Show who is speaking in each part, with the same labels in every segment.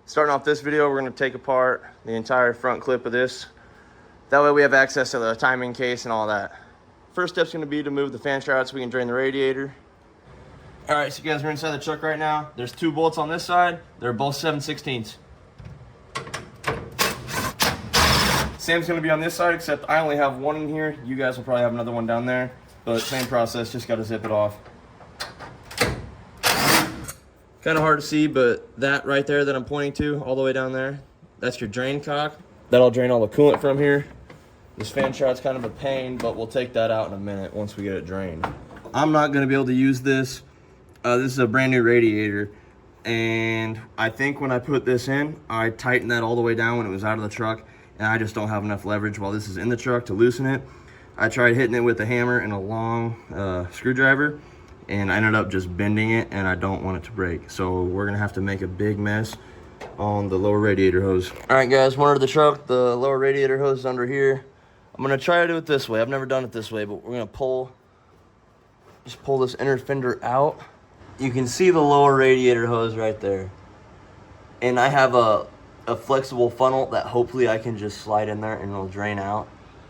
Speaker 1: Starting off this video, we're going to take apart the entire front clip of this. That way we have access to the timing case and all that. First step's going to be to move the fan shroud so we can drain the radiator. All right, so you guys are inside the truck right now. There's 2 bolts on this side. They're both 7/16. Same's going to be on this side, except I only have one in here. You guys will probably have another one down there. But same process, just got to zip it off. Kind of hard to see, but that right there that I'm pointing to, all the way down there, that's your drain cock. That'll drain all the coolant from here. This fan shroud's kind of a pain, but we'll take that out in a minute once we get it drained. I'm not going to be able to use this. This is a brand new radiator, and I think when I put this in, I tightened that all the way down when it was out of the truck, and I just don't have enough leverage while this is in the truck to loosen it. I tried hitting it with a hammer and a long screwdriver, and I ended up just bending it, and I don't want it to break. So we're gonna have to make a big mess on the lower radiator hose. All right, guys, one under the truck. The lower radiator hose is under here. I'm gonna try to do it this way. I've never done it this way, but we're gonna just pull this inner fender out. You can see the lower radiator hose right there. And I have a flexible funnel that hopefully I can just slide in there and it'll drain out.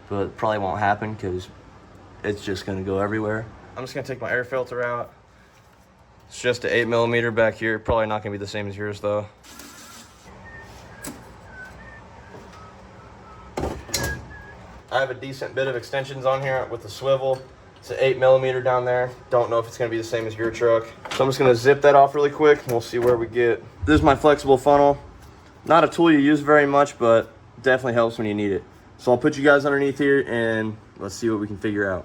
Speaker 1: But it probably won't happen because it's just gonna go everywhere. I'm just gonna take my air filter out. It's just an 8mm back here. Probably not gonna be the same as yours though. I have a decent bit of extensions on here with the swivel. It's an 8mm down there. Don't know if it's gonna be the same as your truck. So I'm just gonna zip that off really quick and we'll see where we get. This is my flexible funnel. Not a tool you use very much, but definitely helps when you need it. So I'll put you guys underneath here and let's see what we can figure out.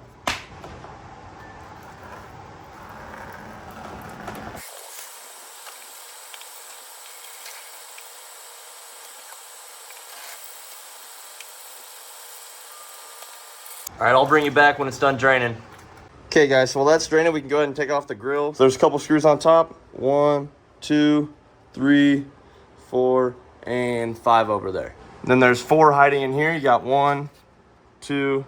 Speaker 1: All right, I'll bring you back when it's done draining. Okay guys, so while that's draining, we can go ahead and take off the grill. So there's a couple screws on top. 1, 2, 3, 4, and 5 over there. Then there's 4 hiding in here. You got 1, 2,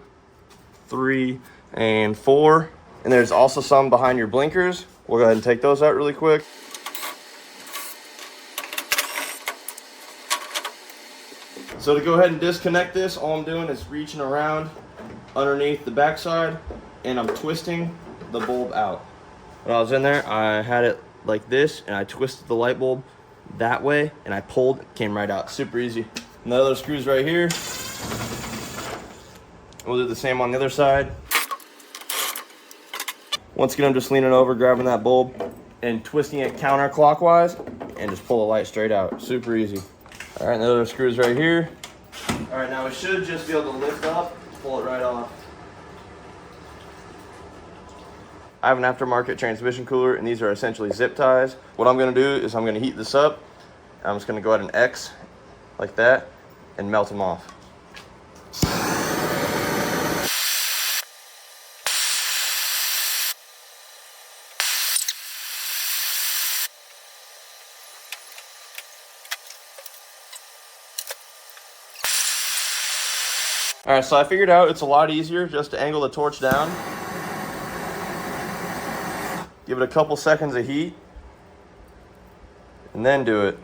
Speaker 1: 3, and 4. And there's also some behind your blinkers. We'll go ahead and take those out really quick. So to go ahead and disconnect this, all I'm doing is reaching around underneath the backside and I'm twisting the bulb out. When I was in there, I had it like this and I twisted the light bulb that way and I pulled, it came right out. Super easy. And the other screws right here. We'll do the same on the other side. Once again, I'm just leaning over, grabbing that bulb and twisting it counterclockwise and just pull the light straight out. Super easy. All right, and the other screws right here. All right, now we should just be able to lift up, pull it right off. I have an aftermarket transmission cooler and these are essentially zip ties. What I'm gonna do is I'm gonna heat this up. I'm just gonna go ahead and X like that and melt them off. All right, so I figured out it's a lot easier just to angle the torch down. Give it a couple seconds of heat, and then do it.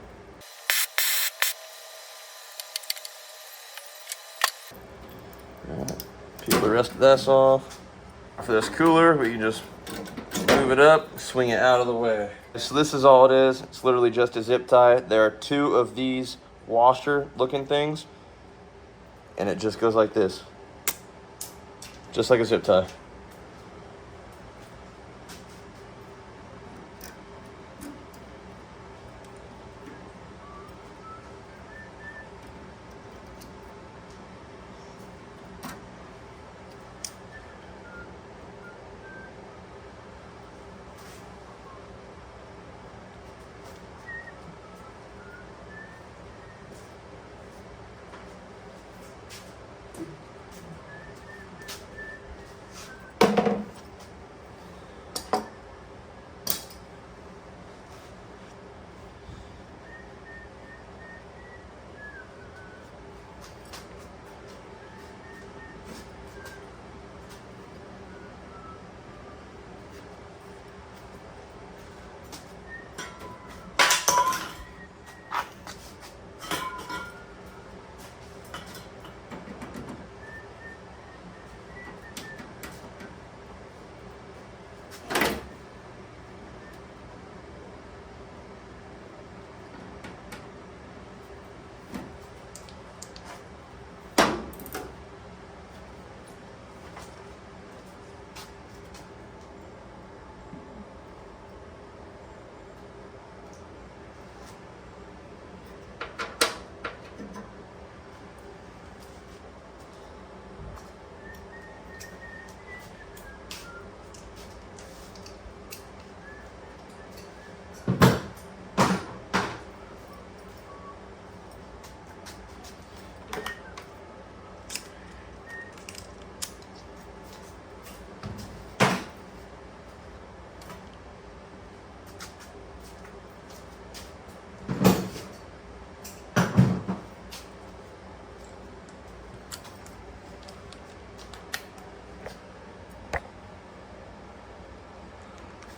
Speaker 1: Peel the rest of this off. For this cooler, we can just move it up, swing it out of the way. So this is all it is. It's literally just a zip tie. There are 2 of these washer looking things, and it just goes like this. Just like a zip tie.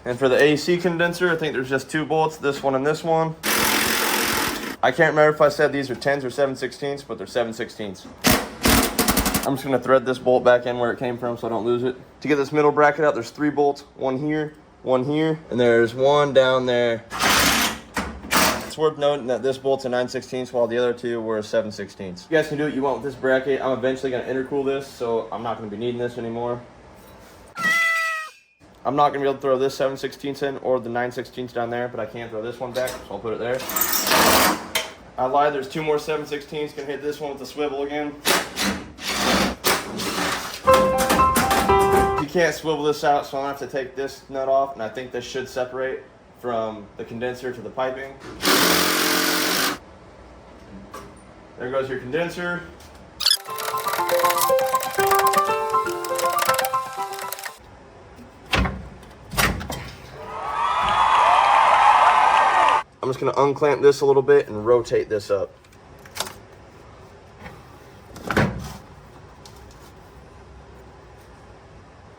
Speaker 1: And for the AC condenser, I think there's just 2 bolts, this one and this one. I can't remember if I said these are 10s or 7/16, but they're 7/16. I'm just gonna thread this bolt back in where it came from so I don't lose it. To get this middle bracket out, there's 3 bolts, one here, and there's one down there. It's worth noting that this bolt's a 9/16 while the other 2 were a 7/16. You guys can do what you want with this bracket. I'm eventually gonna intercool this, so I'm not gonna be needing this anymore. I'm not gonna be able to throw this 7/16 in or the 9/16 down there, but I can throw this one back, so I'll put it there. I lied, there's 2 more 7/16s. Gonna hit this one with the swivel again. You can't swivel this out, so I'm gonna have to take this nut off, and I think this should separate from the condenser to the piping. There goes your condenser. I'm just gonna unclamp this a little bit and rotate this up.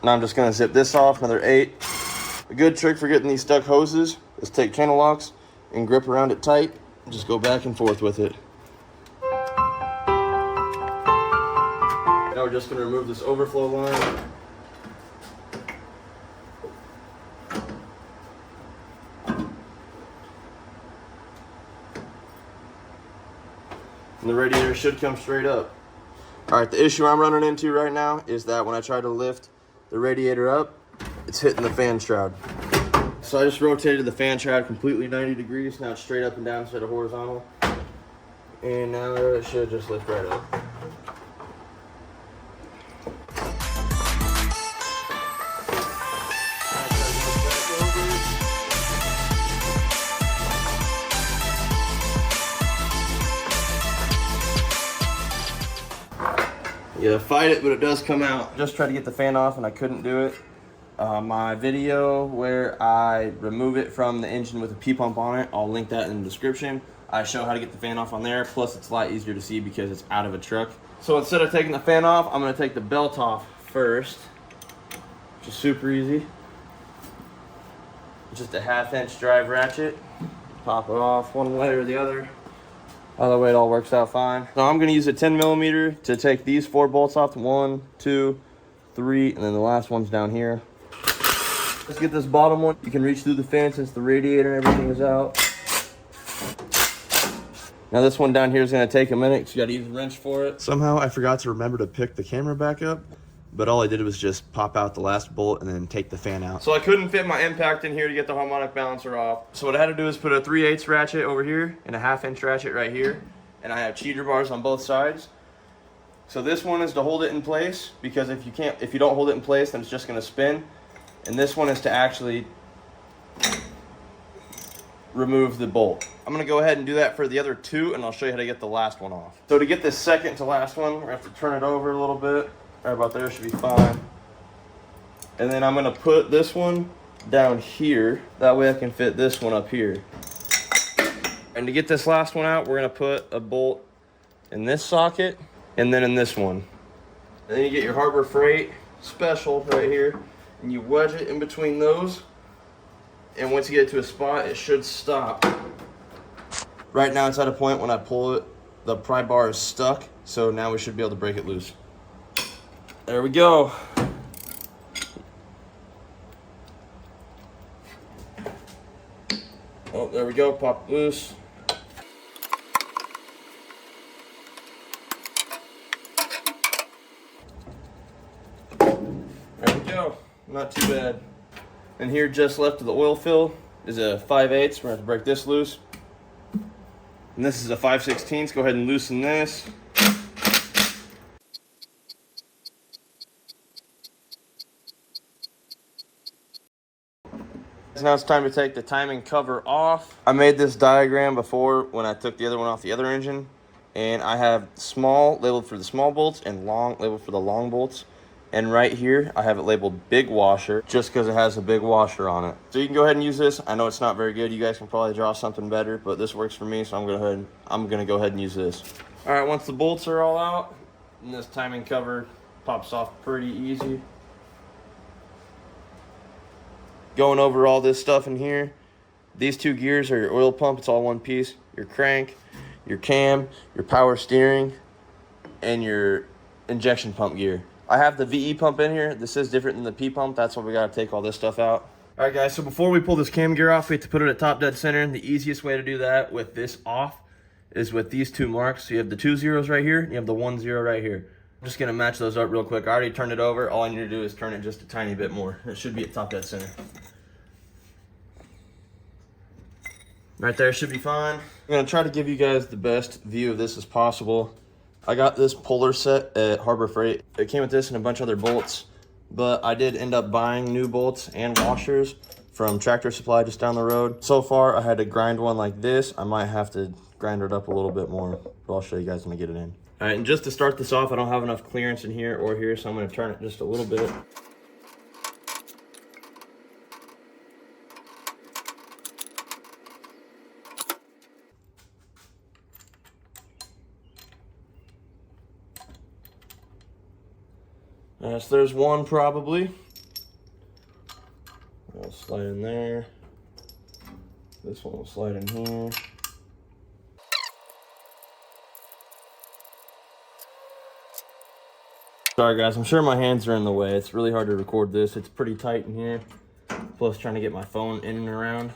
Speaker 1: Now I'm just gonna zip this off, another 8. A good trick for getting these stuck hoses is take channel locks and grip around it tight and just go back and forth with it. Now we're just gonna remove this overflow line. And the radiator should come straight up. All right, the issue I'm running into right now is that when I try to lift the radiator up, it's hitting the fan shroud. So I just rotated the fan shroud completely 90 degrees. Now it's straight up and down instead of horizontal. And now it should just lift right up. Yeah, fight it, but it does come out. Just tried to get the fan off and I couldn't do it. My video where I remove it from the engine with a P-pump on it, I'll link that in the description. I show how to get the fan off on there, plus it's a lot easier to see because it's out of a truck. So instead of taking the fan off, I'm gonna take the belt off first, which is super easy. Just a 1/2" drive ratchet. Pop it off one way or the other. Either way, it all works out fine. So I'm gonna use a 10mm to take these 4 bolts off. 1, 2, 3, and then the last one's down here. Let's get this bottom one. You can reach through the fan since the radiator and everything is out. Now this one down here is gonna take a minute because you gotta use a wrench for it. Somehow I forgot to remember to pick the camera back up, but all I did was just pop out the last bolt and then take the fan out. So I couldn't fit my impact in here to get the harmonic balancer off. So what I had to do is put a 3/8 ratchet over here and a 1/2" ratchet right here. And I have cheater bars on both sides. So this one is to hold it in place, because if you don't hold it in place, then it's just gonna spin. And this one is to actually remove the bolt. I'm gonna go ahead and do that for the other 2, and I'll show you how to get the last one off. So to get this second to last one, we're gonna have to turn it over a little bit. Right about there should be fine. And then I'm gonna put this one down here. That way I can fit this one up here. And to get this last one out, we're gonna put a bolt in this socket and then in this one. And then you get your Harbor Freight special right here, and you wedge it in between those. And once you get to a spot, it should stop. Right now it's at a point when I pull it, the pry bar is stuck, so now we should be able to break it loose. There we go. Oh, there we go, pop it loose. There we go, not too bad. And here just left of the oil fill is a 5/8. We're gonna have to break this loose. And this is a 5/16. Go ahead and loosen this. Now it's time to take the timing cover off. I made this diagram before when I took the other one off the other engine, and I have small labeled for the small bolts and long labeled for the long bolts. And right here, I have it labeled big washer just because it has a big washer on it. So you can go ahead and use this. I know it's not very good. You guys can probably draw something better, but this works for me, so I'm gonna go ahead and use this. All right, once the bolts are all out, and this timing cover pops off pretty easy. going over all this stuff in here. These two gears are your oil pump. It's all one piece. Your crank, your cam, your power steering, and your injection pump gear. I have the VE pump in here. This is different than the P pump. That's why we gotta take all this stuff out. All right, guys, so before we pull this cam gear off, we have to put it at top dead center. And the easiest way to do that with this off is with these two marks. So you have the 2 zeros right here, and you have the 1 0 right here. I'm just gonna match those up real quick. I already turned it over. All I need to do is turn it just a tiny bit more. It should be at top dead center. Right there should be fine. I'm gonna try to give you guys the best view of this as possible. I got this puller set at Harbor Freight. It came with this and a bunch of other bolts, but I did end up buying new bolts and washers from Tractor Supply just down the road. So far, I had to grind one like this. I might have to grind it up a little bit more, but I'll show you guys when I get it in. All right, and just to start this off, I don't have enough clearance in here or here, so I'm gonna turn it just a little bit. So there's one probably. I'll slide in there. This one will slide in here. Sorry guys, I'm sure my hands are in the way. It's really hard to record this. It's pretty tight in here. Plus trying to get my phone in and around.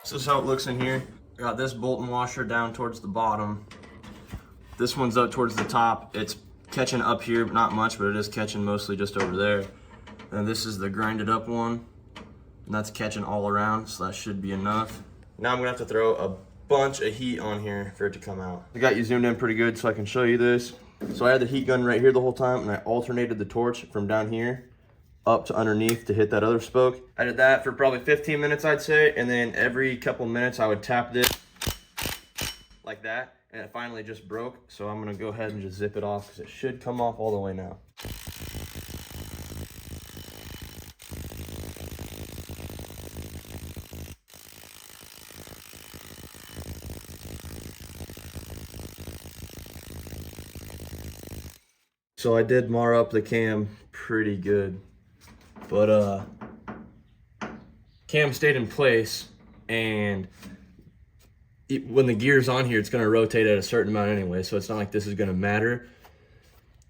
Speaker 1: This is how it looks in here. Got this bolt and washer down towards the bottom. This one's up towards the top. It's catching up here, but not much, but it is catching mostly just over there. And this is the grinded up one, and that's catching all around, so that should be enough. Now I'm gonna have to throw a bunch of heat on here for it to come out. I got you zoomed in pretty good so I can show you this. So I had the heat gun right here the whole time, and I alternated the torch from down here up to underneath to hit that other spoke. I did that for probably 15 minutes, I'd say, and then every couple minutes I would tap this like that. And it finally just broke, so I'm gonna go ahead and just zip it off because it should come off all the way now. So I did mar up the cam pretty good, but cam stayed in place, and when the gear's on here, it's going to rotate at a certain amount anyway, so it's not like this is going to matter.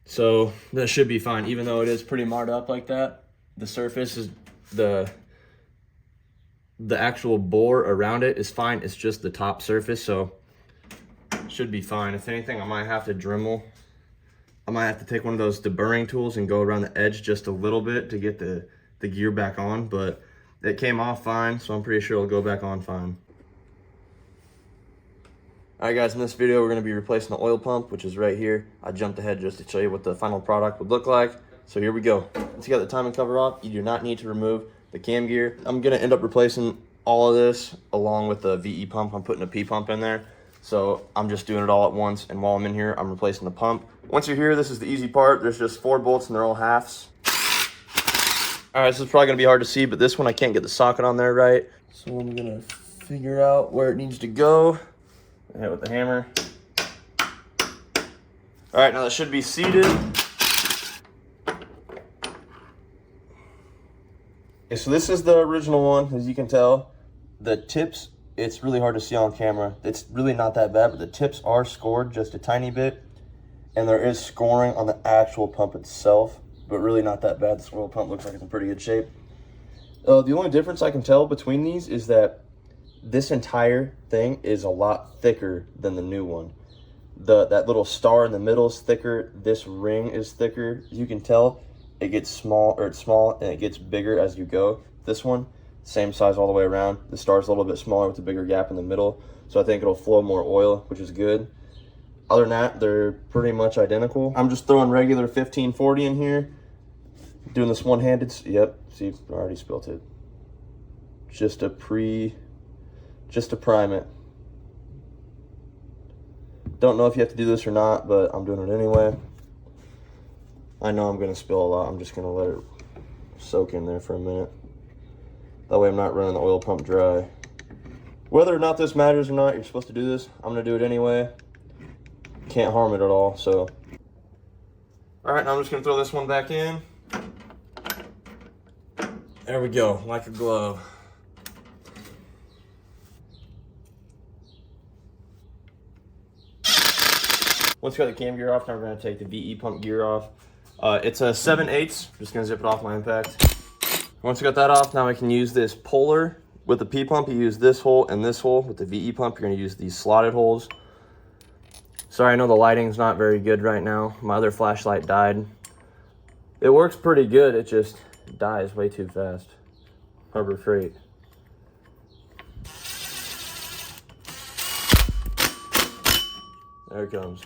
Speaker 1: So that should be fine, even though it is pretty marred up like that. The surface is, the actual bore around it is fine. It's just the top surface, so it should be fine. If anything, I might have to Dremel. I might have to take one of those deburring tools and go around the edge just a little bit to get the gear back on, but it came off fine, so I'm pretty sure it'll go back on fine. All right guys, in this video we're going to be replacing the oil pump, which is right here. I jumped ahead just to show you what the final product would look like. So here we go. Once you got the timing cover off, you do not need to remove the cam gear. I'm going to end up replacing all of this along with the VE pump. I'm putting a P pump in there. So I'm just doing it all at once, and while I'm in here, I'm replacing the pump. Once you're here, this is the easy part. There's just 4 bolts and they're all halves. All right, this is probably going to be hard to see, but this one I can't get the socket on there right. So I'm going to figure out where it needs to go. Hit it with the hammer. All right, now that should be seated. Okay, so this is the original one, as you can tell. The tips, it's really hard to see on camera. It's really not that bad, but the tips are scored just a tiny bit. And there is scoring on the actual pump itself, but really not that bad. This oil pump looks like it's in pretty good shape. The only difference I can tell between these is that this entire thing is a lot thicker than the new one. That little star in the middle is thicker. This ring is thicker. You can tell it gets small, or it's small and it gets bigger as you go. This one, same size all the way around. The star's a little bit smaller with a bigger gap in the middle. So I think it'll flow more oil, which is good. Other than that, they're pretty much identical. I'm just throwing regular 1540 in here. Doing this one-handed, yep, see, I already spilt it. Just to prime it. Don't know if you have to do this or not, but I'm doing it anyway. I know I'm gonna spill a lot. I'm just gonna let it soak in there for a minute. That way I'm not running the oil pump dry. Whether or not this matters or not, you're supposed to do this. I'm gonna do it anyway. Can't harm it at all, so. All right, now I'm just gonna throw this one back in. There we go, like a glove. Once we got the cam gear off, now we're gonna take the VE pump gear off. It's a 7/8, just gonna zip it off my impact. Once we got that off, now we can use this puller. With the P pump, you use this hole and this hole. With the VE pump, you're gonna use these slotted holes. Sorry, I know the lighting's not very good right now. My other flashlight died. It works pretty good, it just dies way too fast. Harbor Freight. There it comes.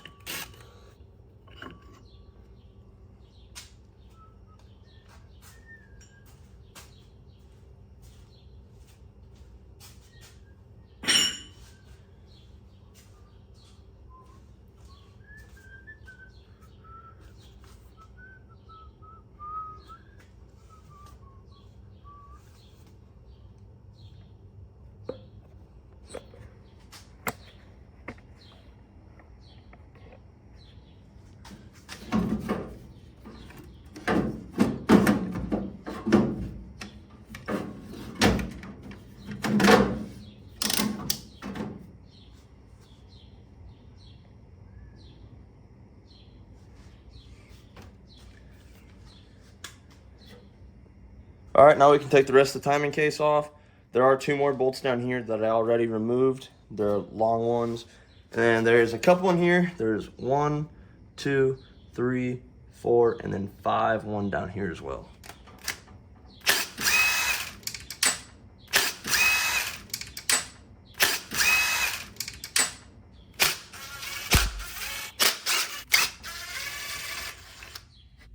Speaker 1: All right, now we can take the rest of the timing case off. There are 2 more bolts down here that I already removed. They're long ones. And there's a couple in here. There's 1, 2, 3, 4, and then 5, one down here as well.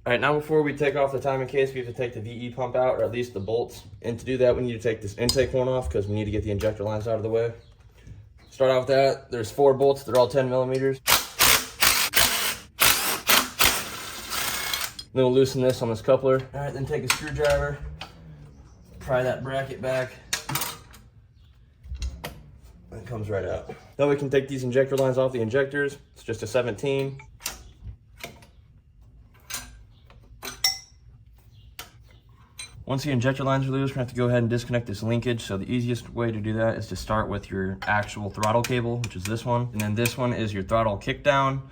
Speaker 1: All right, now before we take off the timing case, we have to take the VE pump out, or at least the bolts. And to do that, we need to take this intake one off because we need to get the injector lines out of the way. Start out with that. There's 4 bolts. They're all 10 millimeters. Then we'll loosen this on this coupler. All right, then take a screwdriver, pry that bracket back. And it comes right out. Now we can take these injector lines off the injectors. It's just a 17. Once the injector lines are loose, we're gonna have to go ahead and disconnect this linkage. So the easiest way to do that is to start with your actual throttle cable, which is this one. And then this one is your throttle kickdown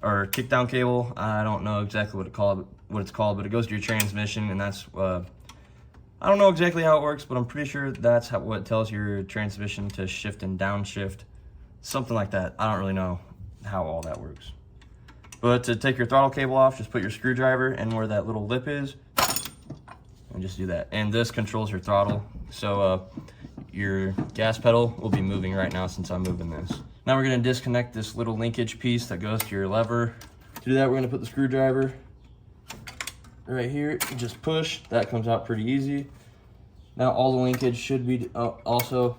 Speaker 1: or kickdown cable. I don't know exactly what it's called, but it goes to your transmission, and that's, I don't know exactly how it works, but I'm pretty sure that's what tells your transmission to shift and downshift. Something like that. I don't really know how all that works. But to take your throttle cable off, just put your screwdriver in where that little lip is, and just do that. And this controls your throttle. So your gas pedal will be moving right now since I'm moving this. Now we're gonna disconnect this little linkage piece that goes to your lever. To do that, we're gonna put the screwdriver right here, just push. That comes out pretty easy. Now all the linkage should be also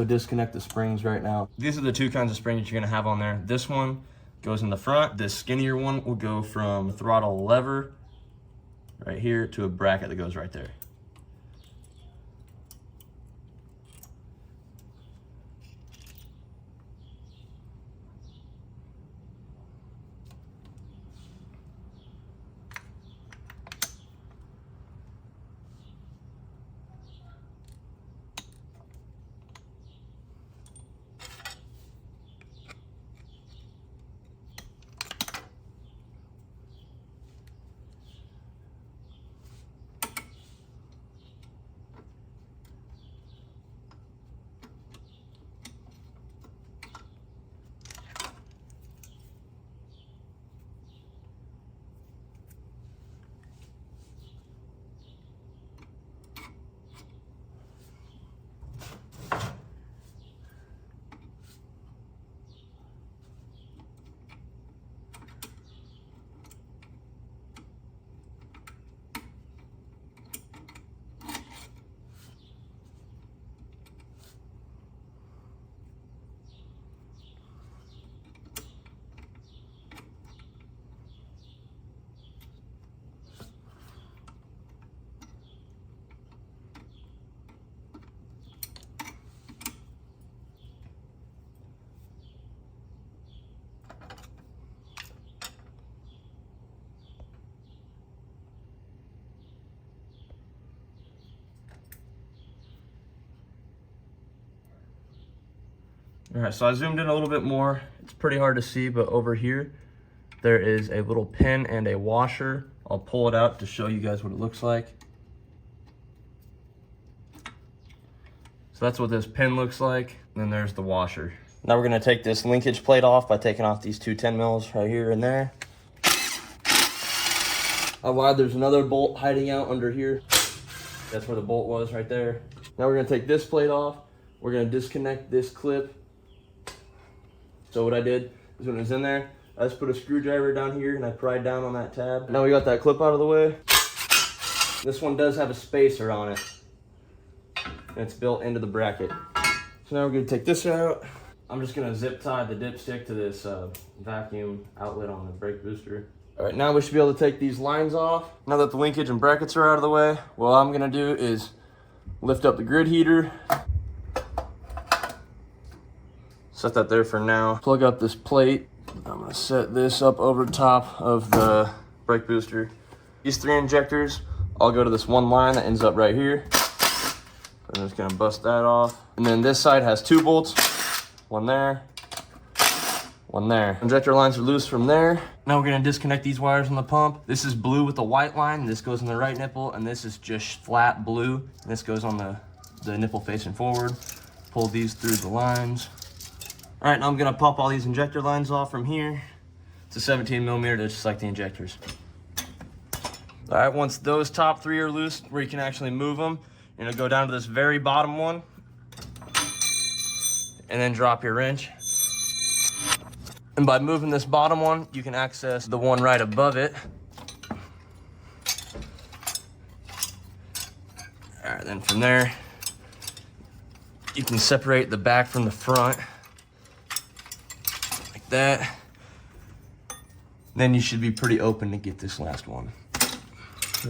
Speaker 1: disconnect the springs right now. These are the 2 kinds of springs you're gonna have on there. This one goes in the front. This skinnier one will go from throttle lever right here to a bracket that goes right there. All right, so I zoomed in a little bit more. It's pretty hard to see, but over here, there is a little pin and a washer. I'll pull it out to show you guys what it looks like. So that's what this pin looks like. And then there's the washer. Now we're gonna take this linkage plate off by taking off these two 10 mils right here and there. I lied, there's another bolt hiding out under here. That's where the bolt was right there. Now we're gonna take this plate off. We're gonna disconnect this clip. So what I did is when it was in there, I just put a screwdriver down here and I pried down on that tab. Now we got that clip out of the way. This one does have a spacer on it. And it's built into the bracket. So now we're gonna take this out. I'm just gonna zip tie the dipstick to this vacuum outlet on the brake booster. All right, now we should be able to take these lines off. Now that the linkage and brackets are out of the way, what I'm gonna do is lift up the grid heater. Set that there for now. Plug up this plate. I'm gonna set this up over top of the brake booster. These 3 injectors, I'll go to this one line that ends up right here. I'm just gonna bust that off. And then this side has 2 bolts, one there, one there. Injector lines are loose from there. Now we're gonna disconnect these wires from the pump. This is blue with the white line. This goes on the right nipple, and this is just flat blue. And this goes on the nipple facing forward. Pull these through the lines. All right, now I'm gonna pop all these injector lines off from here. It's a 17 millimeter, just like the injectors. All right, once those top 3 are loose, where you can actually move them, you're gonna go down to this very bottom one, and then drop your wrench. And by moving this bottom one, you can access the one right above it. All right, then from there, you can separate the back from the front, like that. Then you should be pretty open to get this last one.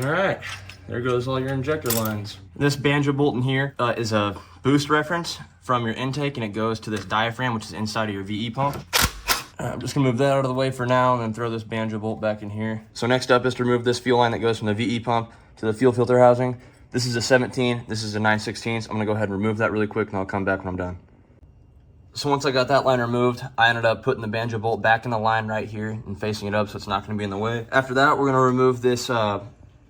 Speaker 1: All right, there goes all your injector lines. This banjo bolt in here is a boost reference from your intake, and it goes to this diaphragm, which is inside of your VE pump. I'm just gonna move that out of the way for now and then throw this banjo bolt back in here. So next up is to remove this fuel line that goes from the VE pump to the fuel filter housing. This is a 17, this is a 9/16. I'm gonna go ahead and remove that really quick and I'll come back when I'm done. So once I got that line removed, I ended up putting the banjo bolt back in the line right here and facing it up so it's not gonna be in the way. After that, we're gonna remove this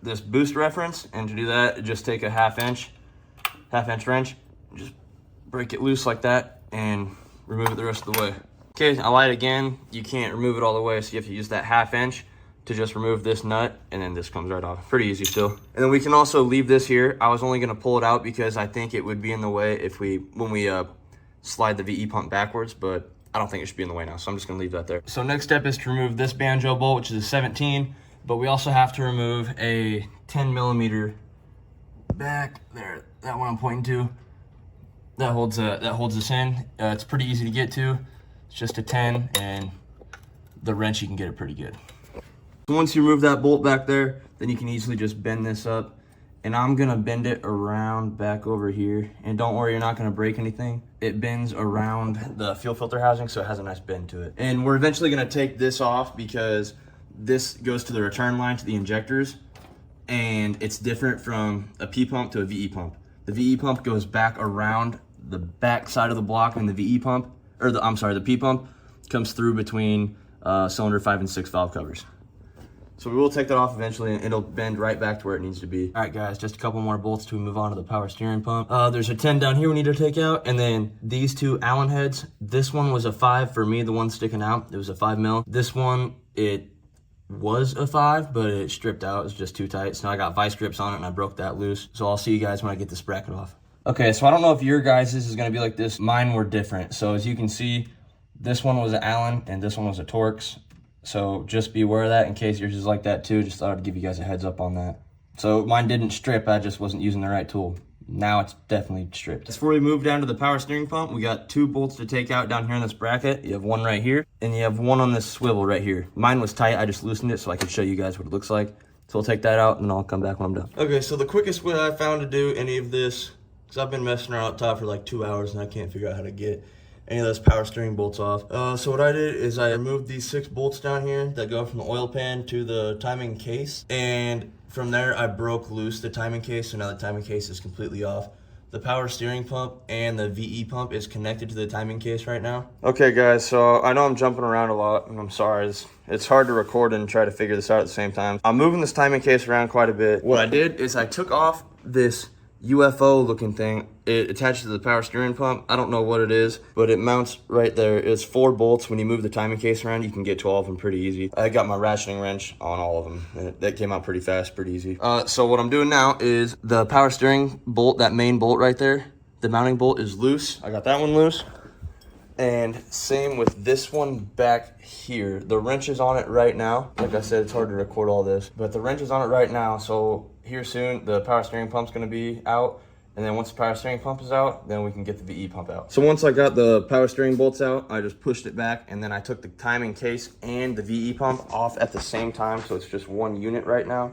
Speaker 1: this boost reference, and to do that, just take a half inch wrench, just break it loose like that and remove it the rest of the way. Okay, I lied again. You can't remove it all the way, so you have to use that half inch to just remove this nut, and then this comes right off. Pretty easy still. And then we can also leave this here. I was only gonna pull it out because I think it would be in the way if when we slide the VE pump backwards, but I don't think it should be in the way now, so I'm just gonna leave that there. So next step is to remove this banjo bolt, which is a 17, but we also have to remove a 10 millimeter back there. That one I'm pointing to. That holds this in. It's pretty easy to get to. It's just a 10, and the wrench, you can get it pretty good. So once you remove that bolt back there, then you can easily just bend this up. And I'm gonna bend it around back over here. And don't worry, you're not gonna break anything. It bends around the fuel filter housing, so it has a nice bend to it. And we're eventually gonna take this off because this goes to the return line to the injectors. And it's different from a P pump to a VE pump. The VE pump goes back around the back side of the block, and the VE pump, or the P pump comes through between cylinder 5 and 6 valve covers. So we will take that off eventually, and it'll bend right back to where it needs to be. All right, guys, just a couple more bolts to move on to the power steering pump. There's a 10 down here we need to take out, and then these 2 Allen heads. This one was a 5 for me, the one sticking out. It was a 5 mil. This one, it was a 5, but it stripped out. It was just too tight. So now I got vice grips on it, and I broke that loose. So I'll see you guys when I get this bracket off. Okay, so I don't know if your guys' is gonna be like this. Mine were different. So as you can see, this one was an Allen, and this one was a Torx. So just be aware of that in case yours is like that too. Just thought I'd give you guys a heads up on that. So mine didn't strip, I just wasn't using the right tool. Now it's definitely stripped. Before we move down to the power steering pump, we got 2 bolts to take out down here in this bracket. You have one right here, and you have one on this swivel right here. Mine was tight, I just loosened it so I could show you guys what it looks like. So we'll take that out, and then I'll come back when I'm done. Okay, so the quickest way I found to do any of this, because I've been messing around up top for like 2 hours, and I can't figure out how to get any of those power steering bolts off. So what I did is I removed these 6 bolts down here that go from the oil pan to the timing case. And from there, I broke loose the timing case, so now the timing case is completely off. The power steering pump and the VE pump is connected to the timing case right now. Okay guys, so I know I'm jumping around a lot and I'm sorry. It's hard to record and try to figure this out at the same time. I'm moving this timing case around quite a bit. What I did is I took off this UFO looking thing. It attaches to the power steering pump. I don't know what it is, but it mounts right there. It's 4 bolts. When you move the timing case around, you can get 12 of them pretty easy. I got my ratcheting wrench on all of them. That came out pretty fast, pretty easy. So what I'm doing now is the power steering bolt, that main bolt right there, the mounting bolt is loose. I got that one loose. And same with this one back here. The wrench is on it right now. Like I said, it's hard to record all this, but the wrench is on it right now. So here soon, the power steering pump's gonna be out. And then once the power steering pump is out, then we can get the VE pump out. So once I got the power steering bolts out, I just pushed it back, and then I took the timing case and the VE pump off at the same time. So it's just one unit right now.